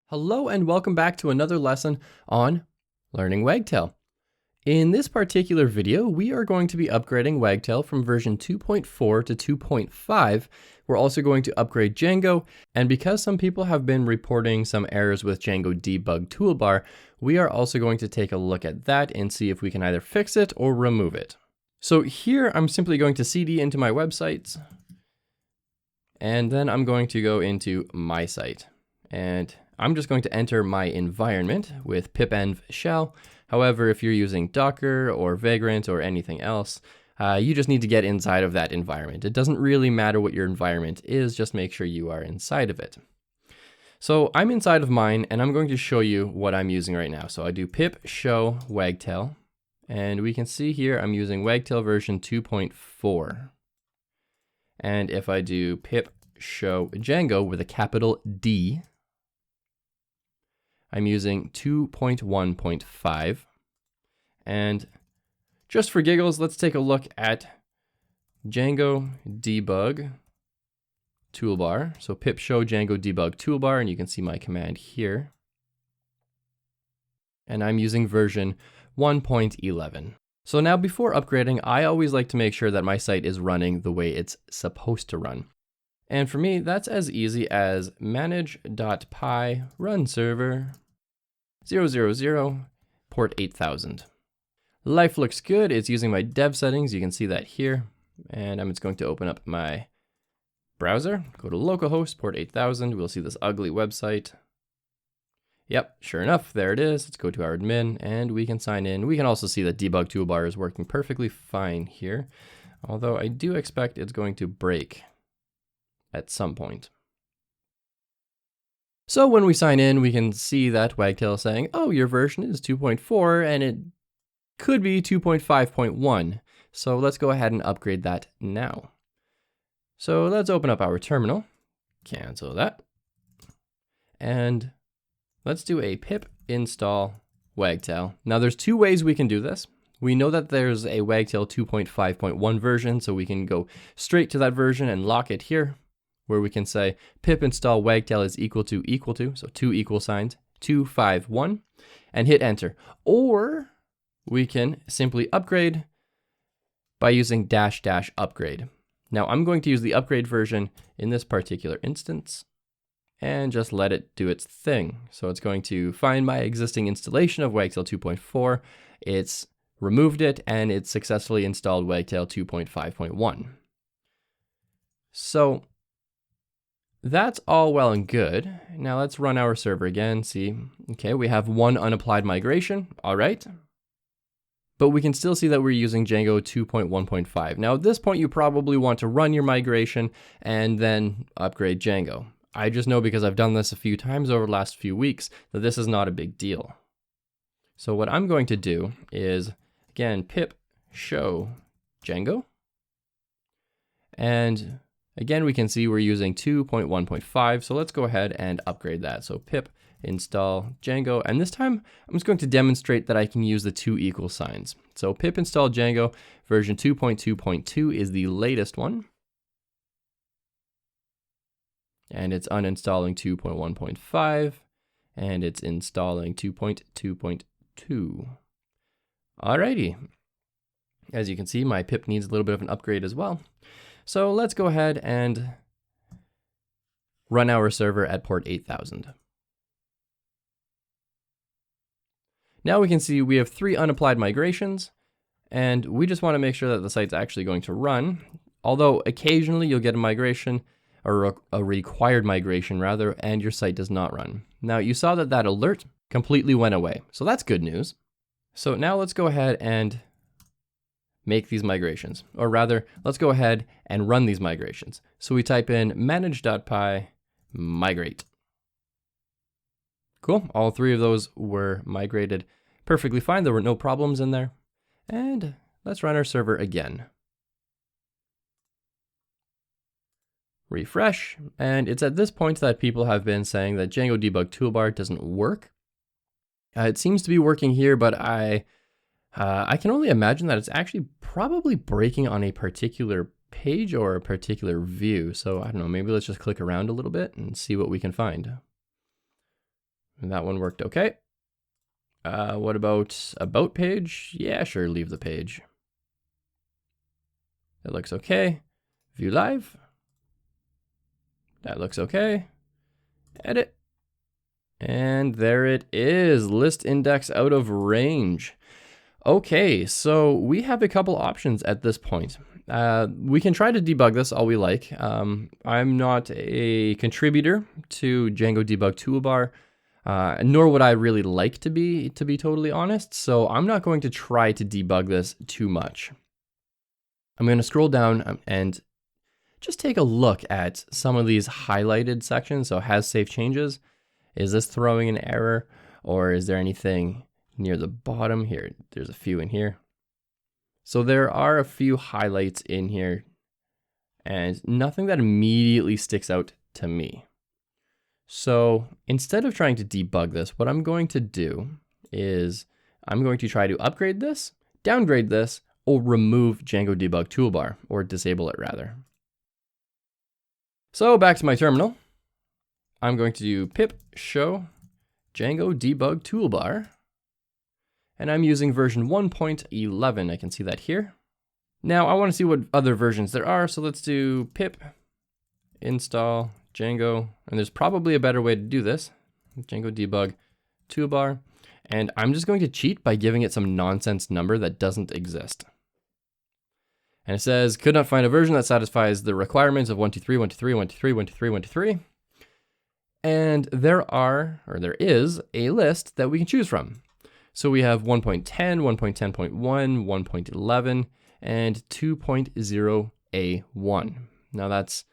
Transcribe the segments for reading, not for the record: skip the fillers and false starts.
Hello and welcome back to another lesson on learning Wagtail. In this particular video, we are going to be upgrading Wagtail from version 2.4 to 2.5. We're also going to upgrade Django, and because some people have been reporting some errors with Django Debug Toolbar, we are also going to take a look at that and see if we can either fix it or remove it. So here I'm simply going to cd into my websites, and then I'm going to go into my site, and I'm just going to enter my environment with pipenv shell. However, if you're using Docker or Vagrant or anything else, you just need to get inside of that environment. It doesn't really matter what your environment is, just make sure you are inside of it. So I'm inside of mine, and I'm going to show you what I'm using right now. So I do pip show Wagtail, and we can see here I'm using Wagtail version 2.4. And if I do pip show Django with a capital D, I'm using 2.1.5, and just for giggles, let's take a look at Django Debug Toolbar. So pip show Django Debug Toolbar, and you can see my command here. And I'm using version 1.11. So now before upgrading, I always like to make sure that my site is running the way it's supposed to run. And for me, that's as easy as manage.py runserver 000 port 8000. Life looks good. It's using my dev settings. You can see that here. And I'm just going to open up my browser, go to localhost, port 8000. We'll see this ugly website. Yep, sure enough, there it is. Let's go to our admin and we can sign in. We can also see that Debug Toolbar is working perfectly fine here, although I do expect it's going to break at some point. So when we sign in, we can see that Wagtail is saying, oh, your version is 2.4 and it could be 2.5.1. So let's go ahead and upgrade that now. So let's open up our terminal, cancel that, and let's do a pip install Wagtail. Now there's two ways we can do this. We know that there's a Wagtail 2.5.1 version, so we can go straight to that version and lock it here, where we can say pip install Wagtail is equal to, so two equal signs, 251, and hit enter. Or we can simply upgrade by using -- upgrade. Now I'm going to use the upgrade version in this particular instance and just let it do its thing. So it's going to find my existing installation of Wagtail 2.4, it's removed it, and it's successfully installed Wagtail 2.5.1. So that's all well and good. Now let's run our server again, see, okay, we have one unapplied migration, all right. But we can still see that we're using Django 2.1.5. Now at this point, you probably want to run your migration and then upgrade Django. I just know because I've done this a few times over the last few weeks that this is not a big deal. So what I'm going to do is, again, pip show Django. And again, we can see we're using 2.1.5, so let's go ahead and upgrade that. So pip install Django, and this time I'm just going to demonstrate that I can use the two equal signs. So pip install Django version 2.2.2 is the latest one. And it's uninstalling 2.1.5, and it's installing 2.2.2. Alrighty. As you can see, my pip needs a little bit of an upgrade as well. So let's go ahead and run our server at port 8000. Now we can see we have 3 unapplied migrations, and we just want to make sure that the site's actually going to run. Although occasionally you'll get a migration, or a required migration rather, and your site does not run. Now you saw that alert completely went away, so that's good news. So now let's go ahead and make these migrations, or rather, let's go ahead and run these migrations. So we type in manage.py migrate. Cool, all 3 of those were migrated perfectly fine. There were no problems in there. And let's run our server again. Refresh, and it's at this point that people have been saying that Django Debug Toolbar doesn't work. It seems to be working here, but I can only imagine that it's actually probably breaking on a particular page or a particular view. So I don't know, maybe let's just click around a little bit and see what we can find. And that one worked okay. What about page? Yeah, sure, leave the page. That looks okay. View live. That looks okay. Edit. And there it is, list index out of range. Okay, so we have a couple options at this point. We can try to debug this all we like. I'm not a contributor to Django Debug Toolbar, nor would I really like to be totally honest. So I'm not going to try to debug this too much. I'm going to scroll down and just take a look at some of these highlighted sections. So has saved changes. Is this throwing an error, or is there anything near the bottom here? There's a few in here. So there are a few highlights in here and nothing that immediately sticks out to me. So instead of trying to debug this, what I'm going to do is I'm going to try to upgrade this, downgrade this, or remove Django Debug Toolbar, or disable it rather. So back to my terminal. I'm going to do pip show Django Debug Toolbar. And I'm using version 1.11. I can see that here. Now I want to see what other versions there are. So let's do pip install Django. And there's probably a better way to do this. Django Debug Toolbar. And I'm just going to cheat by giving it some nonsense number that doesn't exist. And it says, could not find a version that satisfies the requirements of 123, 123, 123, 123, 123. And there is a list that we can choose from. So we have 1.10, 1.10.1, 1.11, and 2.0A1. Now that's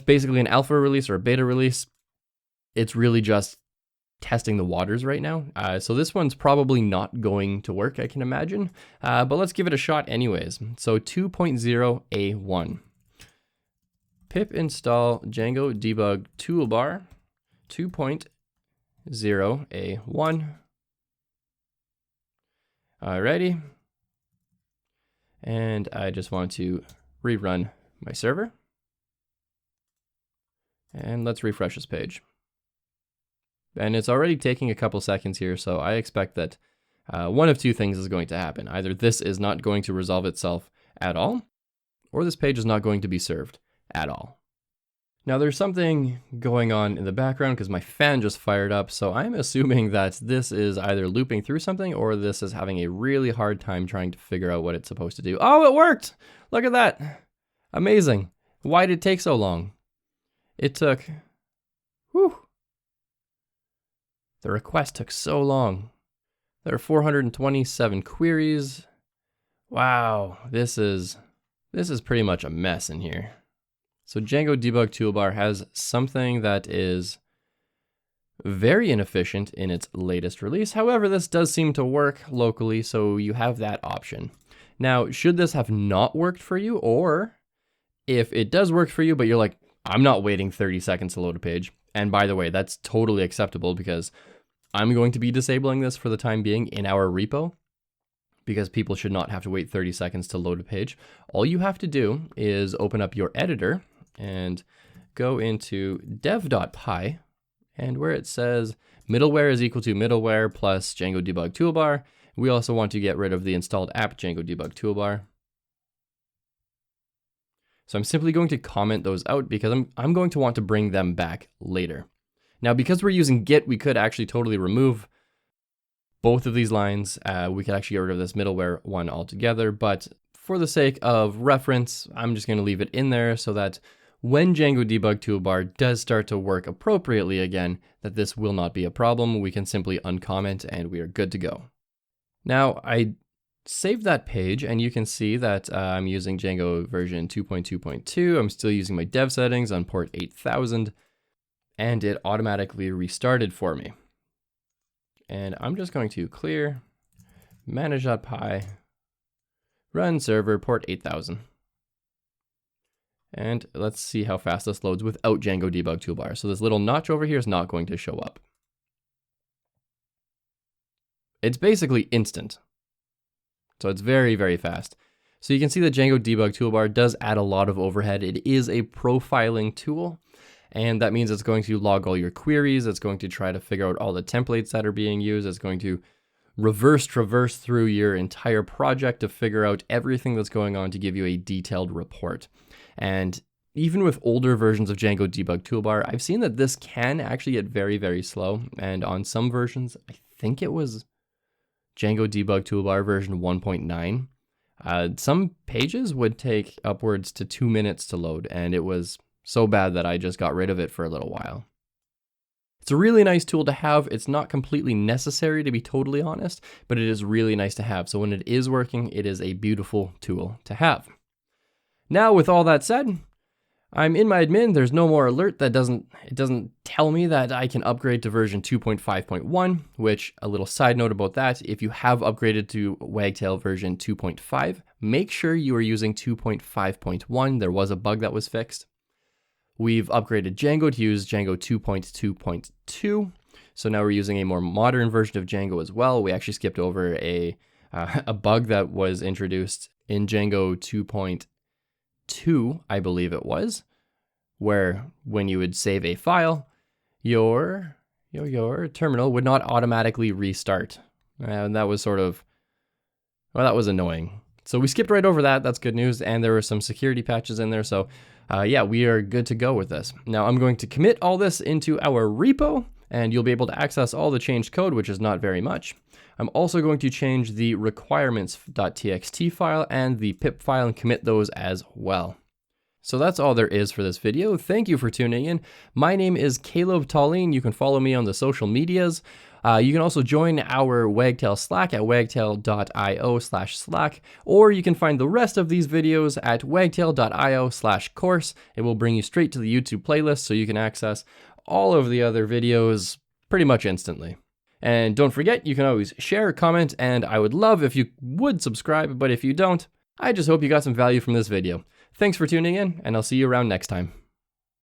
basically an alpha release or a beta release. It's really just testing the waters right now. So this one's probably not going to work, I can imagine. But let's give it a shot anyways. So 2.0A1. Pip install Django Debug Toolbar 2.0A1. Alrighty. And I just want to rerun my server. And let's refresh this page. And it's already taking a couple seconds here, so I expect that one of two things is going to happen. Either this is not going to resolve itself at all, or this page is not going to be served at all. Now there's something going on in the background because my fan just fired up, so I'm assuming that this is either looping through something or this is having a really hard time trying to figure out what it's supposed to do. Oh, it worked! Look at that! Amazing. Why did it take so long? It took... Whew! The request took so long. There are 427 queries. Wow, this is pretty much a mess in here. So Django Debug Toolbar has something that is very inefficient in its latest release. However, this does seem to work locally, so you have that option. Now, should this have not worked for you, or if it does work for you, but you're like, I'm not waiting 30 seconds to load a page. And by the way, that's totally acceptable because I'm going to be disabling this for the time being in our repo because people should not have to wait 30 seconds to load a page. All you have to do is open up your editor and go into dev.py, and where it says middleware is equal to middleware plus Django Debug Toolbar, we also want to get rid of the installed app Django Debug Toolbar. So I'm simply going to comment those out because I'm going to want to bring them back later. Now, because we're using Git, we could actually totally remove both of these lines. We could actually get rid of this middleware one altogether, but for the sake of reference, I'm just going to leave it in there so that when Django Debug Toolbar does start to work appropriately again, that this will not be a problem. We can simply uncomment and we are good to go. Now, I saved that page and you can see that I'm using Django version 2.2.2. I'm still using my dev settings on port 8000 and it automatically restarted for me. And I'm just going to clear manage.py runserver port 8000. And let's see how fast this loads without Django Debug Toolbar. So this little notch over here is not going to show up. It's basically instant. So it's very, very fast. So you can see that Django Debug Toolbar does add a lot of overhead. It is a profiling tool. And that means it's going to log all your queries. It's going to try to figure out all the templates that are being used. It's going to traverse through your entire project to figure out everything that's going on to give you a detailed report. And even with older versions of Django Debug Toolbar, I've seen that this can actually get very, very slow. And on some versions, I think it was Django Debug Toolbar version 1.9, some pages would take upwards to 2 minutes to load, and it was so bad that I just got rid of it for a little while. It's a really nice tool to have. It's not completely necessary, to be totally honest, but it is really nice to have. So when it is working, it is a beautiful tool to have. Now, with all that said, I'm in my admin. There's no more alert that doesn't tell me that I can upgrade to version 2.5.1, which, a little side note about that, if you have upgraded to Wagtail version 2.5, make sure you are using 2.5.1. There was a bug that was fixed. We've upgraded Django to use Django 2.2.2. So now we're using a more modern version of Django as well. We actually skipped over a bug that was introduced in Django 2.2, I believe it was, where when you would save a file, your terminal would not automatically restart. And that was sort of, well, that was annoying. So we skipped right over that. That's good news. And there were some security patches in there. So yeah, we are good to go with this. Now I'm going to commit all this into our repo, and you'll be able to access all the changed code, which is not very much. I'm also going to change the requirements.txt file and the pip file and commit those as well. So that's all there is for this video. Thank you for tuning in. My name is Caleb Tallien. You can follow me on the social medias. You can also join our Wagtail Slack at wagtail.io/Slack, or you can find the rest of these videos at wagtail.io/course. It will bring you straight to the YouTube playlist, so you can access all of the other videos pretty much instantly. And don't forget, you can always share, comment, and I would love if you would subscribe, but if you don't, I just hope you got some value from this video. Thanks for tuning in, and I'll see you around next time.